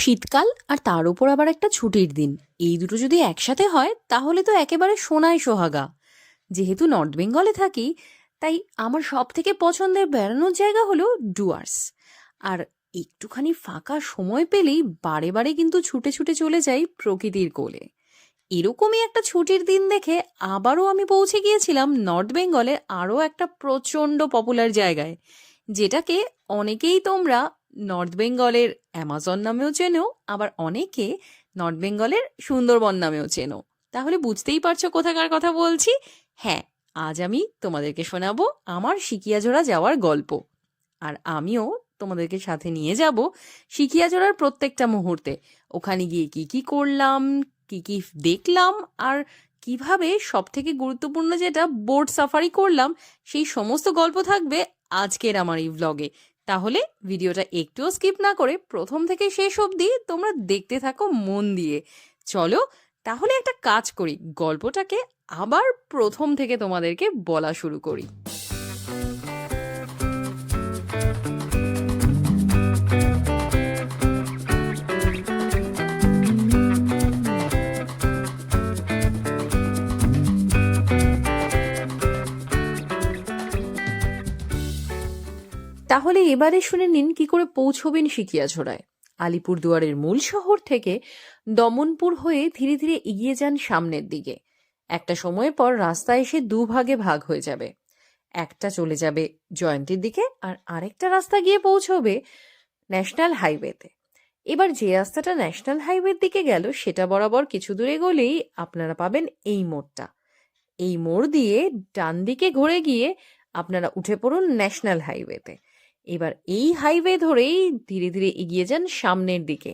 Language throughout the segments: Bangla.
শীতকাল আর তার উপর আবার একটা ছুটির দিন, এই দুটো যদি একসাথে হয় তাহলে তো একেবারে সোনায় সোহাগা। যেহেতু নর্থ বেঙ্গলে থাকি, তাই আমার সব থেকে পছন্দের বেড়ানোর জায়গা হলো ডুয়ার্স। আর একটুখানি ফাঁকা সময় পেলেই বারে বারে কিন্তু ছুটে ছুটে চলে যাই প্রকৃতির কোলে। এরকমই একটা ছুটির দিন দেখে আবারও আমি পৌঁছে গিয়েছিলাম নর্থ বেঙ্গলের আরও একটা প্রচণ্ড পপুলার জায়গায়, যেটাকে অনেকেই তোমরা নর্থ বেঙ্গলের অ্যামাজন নামেও চেনো, আবার অনেকে নর্থ বেঙ্গলের সুন্দরবন নামেও চেনো। তাহলে বুঝতেই পারছো কোথাকার কথা বলছি। হ্যাঁ, আজ আমি তোমাদেরকে শোনাবো আমার সিকিয়াজোড়া যাওয়ার গল্প। আর আমিও তোমাদেরকে সাথে নিয়ে যাব সিকিয়াজোড়ার প্রত্যেকটা মুহূর্তে। ওখানে গিয়ে কি কি করলাম, কি কি দেখলাম, আর কিভাবে সব থেকে গুরুত্বপূর্ণ যেটা বোট সাফারি করলাম, সেই সমস্ত গল্প থাকবে আজকের আমার এই ভ্লগে। তাহলে ভিডিওটা একটুও স্কিপ না করে প্রথম থেকে শেষ অবধি তোমরা দেখতে থাকো মন দিয়ে। চলো তাহলে একটা কাজ করি, গল্পটাকে আবার প্রথম থেকে তোমাদেরকে বলা শুরু করি। তাহলে এবারে শুনে নিন কি করে পৌঁছবেন সিকিয়াঝোড়ায়। আলিপুরদুয়ারের মূল শহর থেকে দমনপুর হয়ে ধীরে ধীরে এগিয়ে যান সামনের দিকে। একটা সময় পর রাস্তা এসে দুভাগে ভাগ হয়ে যাবে। একটা চলে যাবে জয়ন্তীর দিকে, আর আরেকটা রাস্তা গিয়ে পৌঁছবে ন্যাশনাল হাইওয়েতে। এবার যে রাস্তাটা ন্যাশনাল হাইওয়ের দিকে গেল সেটা বরাবর কিছু দূরে গেলেই আপনারা পাবেন এই মোড়টা। এই মোড় দিয়ে ডান দিকে ঘুরে গিয়ে আপনারা উঠে পড়ুন ন্যাশনাল হাইওয়েতে। এবার এই হাইওয়ে ধরেই ধীরে ধীরে এগিয়ে যান সামনের দিকে।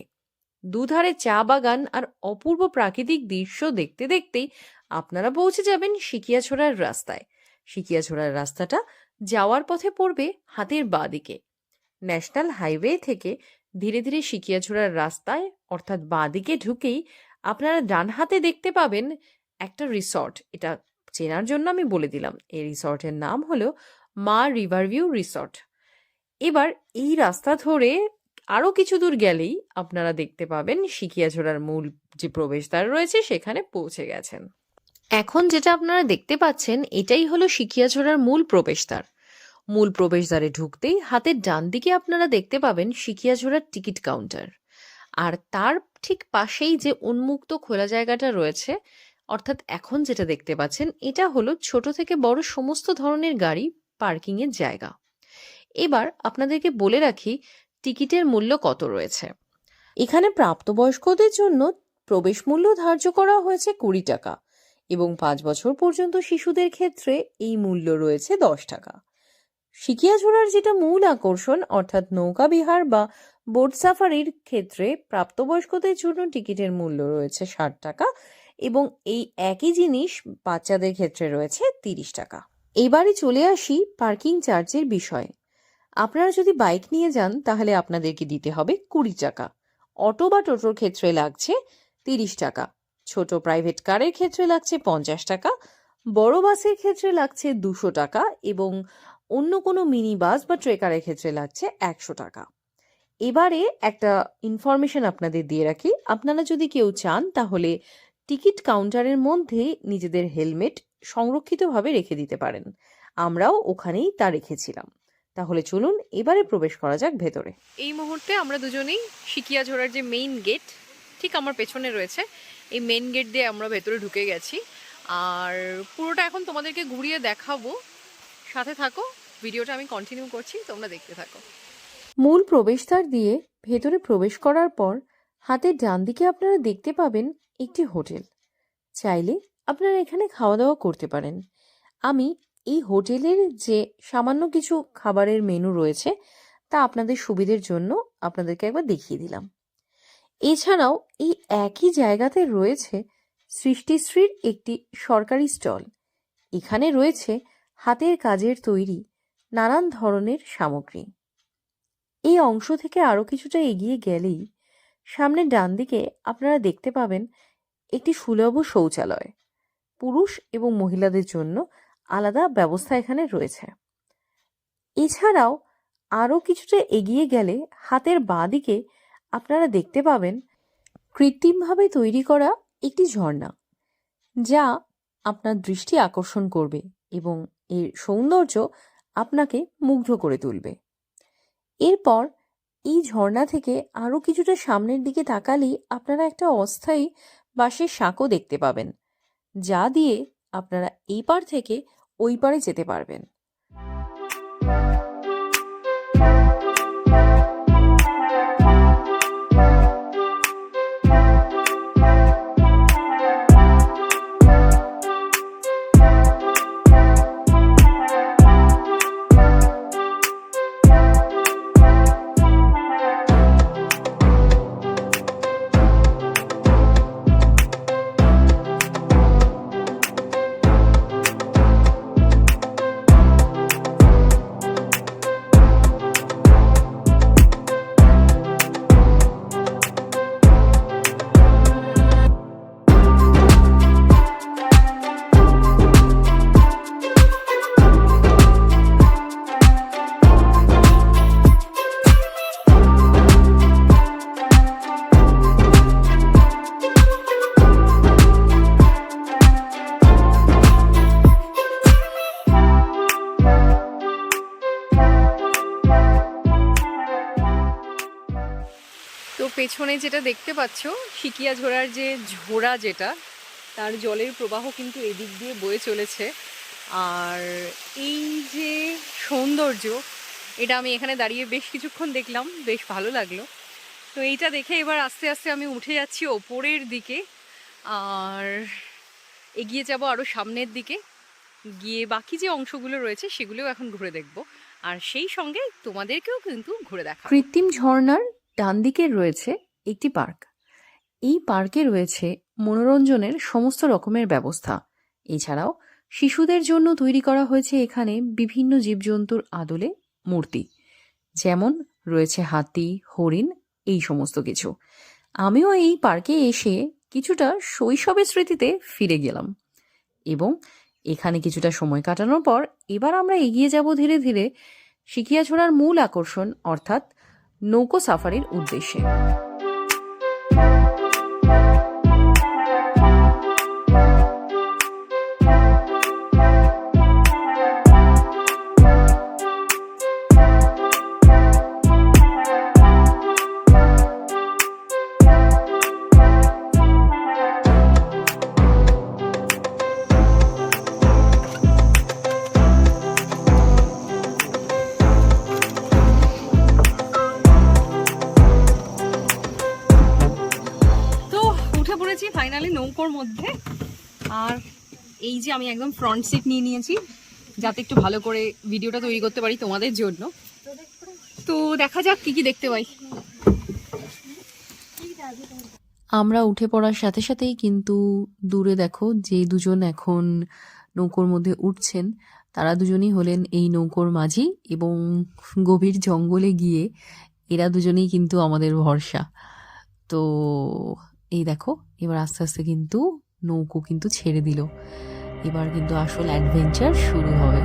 দুধারে চা বাগান আর অপূর্ব প্রাকৃতিক দৃশ্য দেখতে দেখতেই আপনারা পৌঁছে যাবেন সিকিয়াছড়ার রাস্তায়। সিকিয়াছড়ার রাস্তাটা যাওয়ার পথে পড়বে হাতের বাঁ দিকে। ন্যাশনাল হাইওয়ে থেকে ধীরে ধীরে সিকিয়াছড়ার রাস্তায় অর্থাৎ বাঁ দিকে ঢুকেই আপনারা ডান হাতে দেখতে পাবেন একটা রিসর্ট। এটা চেনার জন্য আমি বলে দিলাম, এই রিসর্টের নাম হলো মা রিভারভিউ রিসর্ট। এবার এই রাস্তা ধরে আরো কিছু দূর গেলেই আপনারা দেখতে পাবেন সিকিয়াঝোড়ার মূল যে প্রবেশদ্বার রয়েছে সেখানে পৌঁছে গেছেন। এখন যেটা আপনারা দেখতে পাচ্ছেন এটাই হলো সিকিয়াঝোড়ার মূল প্রবেশদ্বার। মূল প্রবেশদ্বারে ঢুকতেই হাতের ডান দিকে আপনারা দেখতে পাবেন সিকিয়াঝোড়ার টিকিট কাউন্টার। আর তার ঠিক পাশেই যে উন্মুক্ত খোলা জায়গাটা রয়েছে, অর্থাৎ এখন যেটা দেখতে পাচ্ছেন এটা হলো ছোট থেকে বড় সমস্ত ধরনের গাড়ি পার্কিং এর জায়গা। এবার আপনাদেরকে বলে রাখি টিকিটের মূল্য কত রয়েছে। এখানে প্রাপ্তবয়স্কদের জন্য প্রবেশ মূল্য ধার্য করা হয়েছে 20 টাকা এবং 5 বছর পর্যন্ত শিশুদের ক্ষেত্রে এই মূল্য রয়েছে 10 টাকা। সিকিয়াঝোড়ার যেটা মূল আকর্ষণ অর্থাৎ নৌকা বিহার বা বোট সাফারির ক্ষেত্রে প্রাপ্তবয়স্কদের জন্য টিকিটের মূল্য রয়েছে 60 টাকা এবং এই একই জিনিস বাচ্চাদের ক্ষেত্রে রয়েছে 30 টাকা। এবারে চলে আসি পার্কিং চার্জের বিষয়ে। আপনারা যদি বাইক নিয়ে যান তাহলে আপনাদেরকে দিতে হবে 20 টাকা। অটো বা টোটোর ক্ষেত্রে লাগছে 30 টাকা। ছোট প্রাইভেট কারের ক্ষেত্রে লাগছে 50 টাকা। বড় বাসের ক্ষেত্রে লাগছে 200 টাকা এবং অন্য কোনো মিনি বাস বা ট্রেকারের ক্ষেত্রে লাগছে 100 টাকা। এবারে একটা ইনফরমেশন আপনাদের দিয়ে রাখি, আপনারা যদি কেউ চান তাহলে টিকিট কাউন্টারের মধ্যে নিজেদের হেলমেট সংরক্ষিতভাবে রেখে দিতে পারেন। আমরাও ওখানেই তা রেখেছিলাম। তাহলে চলুন এবারে প্রবেশ করা যাক ভেতরে। এই মুহূর্তে আমরা দুজনেই সিকিয়াঝোড়ার যে মেইন গেট ঠিক আমার পেছনে রয়েছে, এই মেইন গেট দিয়ে আমরা ভেতরে ঢুকে গেছি। আর পুরোটা এখন তোমাদেরকে ঘুরিয়ে দেখাবো, সাথে থাকো, ভিডিওটা আমি কন্টিনিউ করছি, তোমরা দেখতে থাকো। মূল প্রবেশদ্বার দিয়ে ভেতরে প্রবেশ করার পর হাতের ডান দিকে আপনারা দেখতে পাবেন একটি হোটেল। চাইলে আপনারা এখানে খাওয়া দাওয়া করতে পারেন। আমি এই হোটেলের যে সামান্য কিছু খাবারের মেনু রয়েছে তা আপনাদের সুবিধের জন্য আপনাদেরকে একবার দেখিয়ে দিলাম। এছাড়াও এই একই জায়গাতে রয়েছে সৃষ্টিশ্রীর একটি সরকারি স্টল। এখানে রয়েছে হাতের কাজের তৈরি নানান ধরনের সামগ্রী। এই অংশ থেকে আরো কিছুটা এগিয়ে গেলেই সামনে ডান দিকে আপনারা দেখতে পাবেন একটি সুলভ শৌচালয়। পুরুষ এবং মহিলাদের জন্য আলাদা ব্যবস্থা এখানে রয়েছে। এছাড়াও আরো কিছুটা এগিয়ে গেলে হাতের বাঁ দিকে আপনারা দেখতে পাবেন কৃত্রিমভাবে তৈরি করা একটি ঝর্ণা, যা আপনার দৃষ্টি আকর্ষণ করবে এবং এর সৌন্দর্য আপনাকে মুগ্ধ করে তুলবে। এরপর এই ঝর্ণা থেকে আরও কিছুটা সামনের দিকে তাকালেই আপনারা একটা অস্থায়ী বাঁশের সাঁকো দেখতে পাবেন, যা দিয়ে আপনারা এই পার থেকে ওই পারে যেতে পারবেন। তো পেছনে যেটা দেখতে পাচ্ছ, সিকিয়াঝোড়ার যে ঝোড়া যেটা, তার জলের প্রবাহ কিন্তু এদিক দিয়ে বয়ে চলেছে। আর এই যে সৌন্দর্য, এটা আমি এখানে দাঁড়িয়ে বেশ কিছুক্ষণ দেখলাম, বেশ ভালো লাগলো। তো এইটা দেখে এবার আস্তে আস্তে আমি উঠে যাচ্ছি ওপরের দিকে, আর এগিয়ে যাব আরও সামনের দিকে, গিয়ে বাকি যে অংশগুলো রয়েছে সেগুলোও এখন ঘুরে দেখব, আর সেই সঙ্গে তোমাদেরকেও কিন্তু ঘুরে দেখা। কৃত্রিম ঝর্ণার ডান দিকে রয়েছে একটি পার্ক। এই পার্কে রয়েছে মনোরঞ্জনের সমস্ত রকমের ব্যবস্থা। এছাড়াও শিশুদের জন্য তৈরি করা হয়েছে এখানে বিভিন্ন জীবজন্তুর আদলে মূর্তি, যেমন রয়েছে হাতি, হরিণ, এই সমস্ত কিছু। আমিও এই পার্কে এসে কিছুটা শৈশবের স্মৃতিতে ফিরে গেলাম এবং এখানে কিছুটা সময় কাটানোর পর এবার আমরা এগিয়ে যাব ধীরে ধীরে সিকিয়াঝোড়ার মূল আকর্ষণ অর্থাৎ নৌকো সাফারির উদ্দেশ্যে। ফাইনালি নৌকোর মধ্যে, আর এই যে আমি একদম ফ্রন্ট সিট নিয়ে নিয়েছি যাতে একটু ভালো করে ভিডিওটা তৈরি করতে পারি তোমাদের জন্য। তো দেখা যাক কি কি দেখতে পাই। আমরা উঠে পড়ার সাথে সাথেই কিন্তু দূরে দেখো যে দুজন এখন নৌকোর মধ্যে উঠছেন, তারা দুজনই হলেন এই নৌকোর মাঝি, এবং গভীর জঙ্গলে গিয়ে এরা দুজনেই কিন্তু আমাদের ভরসা। তো এই দেখো এবার আস্তে আস্তে কিন্তু নৌকো কিন্তু ছেড়ে দিল, এবার কিন্তু আসল অ্যাডভেঞ্চার শুরু হবে।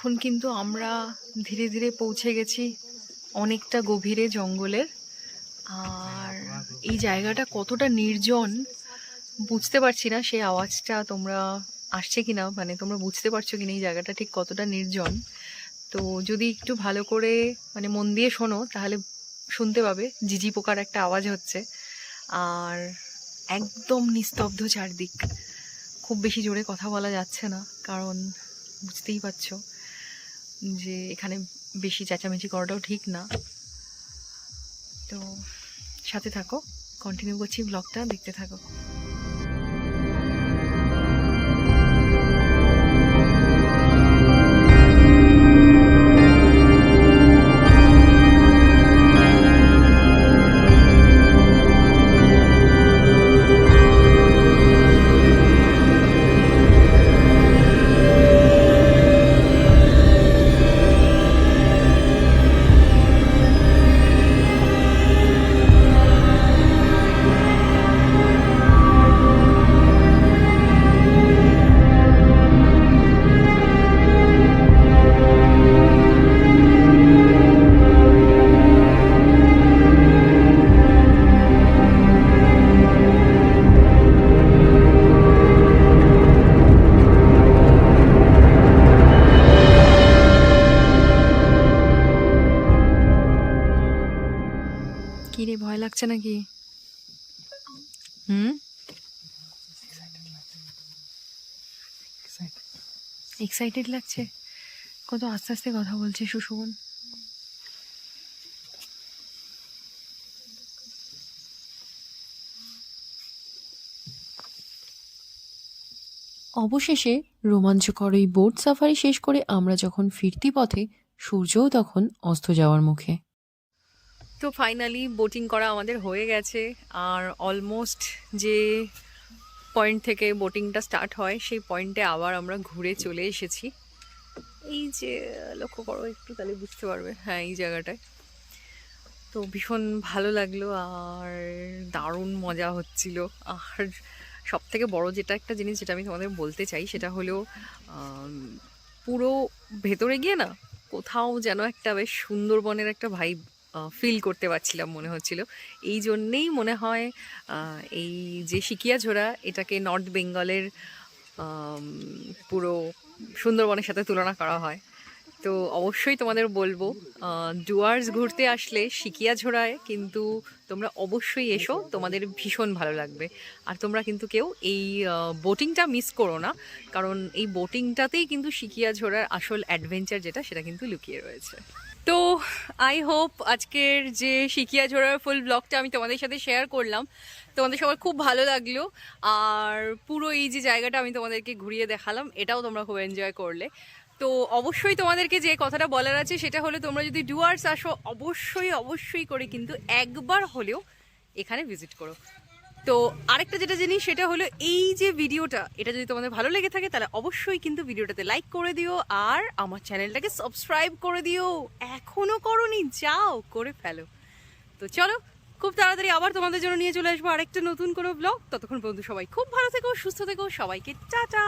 এখন কিন্তু আমরা ধীরে ধীরে পৌঁছে গেছি অনেকটা গভীরে জঙ্গলের। আর এই জায়গাটা কতটা নির্জন বুঝতে পারছি না, সেই আওয়াজটা তোমরা আসছে কিনা, মানে তোমরা বুঝতে পারছো কিনা এই জায়গাটা ঠিক কতটা নির্জন। তো যদি একটু ভালো করে মানে মন দিয়ে শোনো তাহলে শুনতে পাবে ঝিঝি পোকার একটা আওয়াজ হচ্ছে। আর একদম নিস্তব্ধ চারদিক, খুব বেশি জোরে কথা বলা যাচ্ছে না কারণ বুঝতেই পারছো যে এখানে বেশি চেঁচামেচি করাটাও ঠিক না। তো সাথে থাকো, কন্টিনিউ করছি ব্লগটা, দেখতে থাকো। কি রে, ভয় লাগছে নাকি? এক্সাইটেড লাগছে? কত আস্তে আস্তে কথা বলছে সুশোভন। অবশেষে রোমাঞ্চকর এই বোট সাফারি শেষ করে আমরা যখন ফিরতি পথে, সূর্যও তখন অস্ত যাওয়ার মুখে। তো ফাইনালি বোটিং করা আমাদের হয়ে গেছে। আর অলমোস্ট যে পয়েন্ট থেকে বোটিংটা স্টার্ট হয় সেই পয়েন্টে আবার আমরা ঘুরে চলে এসেছি। এই যে লক্ষ্য করো একটু, তাহলে বুঝতে পারবে, হ্যাঁ এই জায়গাটায়। তো ভীষণ ভালো লাগলো আর দারুণ মজা হচ্ছিল। আর সব থেকে বড় যেটা একটা জিনিস যেটা আমি তোমাদের বলতে চাই সেটা হলো পুরো ভেতরে গিয়ে না কোথাও যেন একটা বেশ সুন্দরবনের একটা ভাইব ফিল করতে পারছিলাম মনে হচ্ছিল। এই জন্যেই মনে হয় এই যে সিকিয়াঝোড়া এটাকে নর্থ বেঙ্গলের পুরো সুন্দরবনের সাথে তুলনা করা হয়। তো অবশ্যই তোমাদের বলবো ডুয়ার্স ঘুরতে আসলে সিকিয়াঝোড়ায় কিন্তু তোমরা অবশ্যই এসো, তোমাদের ভীষণ ভালো লাগবে। আর তোমরা কিন্তু কেউ এই বোটিংটা মিস করো না, কারণ এই বোটিংটাতেই কিন্তু সিকিয়াঝোড়ার আসল অ্যাডভেঞ্চার যেটা সেটা কিন্তু লুকিয়ে রয়েছে। তো আই হোপ আজকের যে সিকিয়াঝোড়ার ফুল ব্লগটা আমি তোমাদের সাথে শেয়ার করলাম তোমাদের সবার খুব ভালো লাগলো। আর পুরো এই যে জায়গাটা আমি তোমাদেরকে ঘুরিয়ে দেখালাম এটাও তোমরা খুব এনজয় করলে। তো অবশ্যই তোমাদেরকে যে কথাটা বলার আছে সেটা হলো তোমরা যদি ডুয়ার্স আসো অবশ্যই অবশ্যই করে কিন্তু একবার হলেও এখানে ভিজিট করো। তো আরেকটা যেটা জিনিস সেটা হলো এই যে ভিডিওটা, এটা যদি তোমাদের ভালো লেগে থাকে তাহলে অবশ্যই কিন্তু ভিডিওটাতে লাইক করে দিও আর আমার চ্যানেলটাকে সাবস্ক্রাইব করে দিও। এখনো করোনি, যাও করে ফেলো। তো চলো, খুব তাড়াতাড়ি আবার তোমাদের জন্য নিয়ে চলে আসবো আরেকটা নতুন কোনো ব্লগ। ততক্ষণ পর্যন্ত সবাই খুব ভালো থেকো, সুস্থ থেকো, সবাইকে টাটা।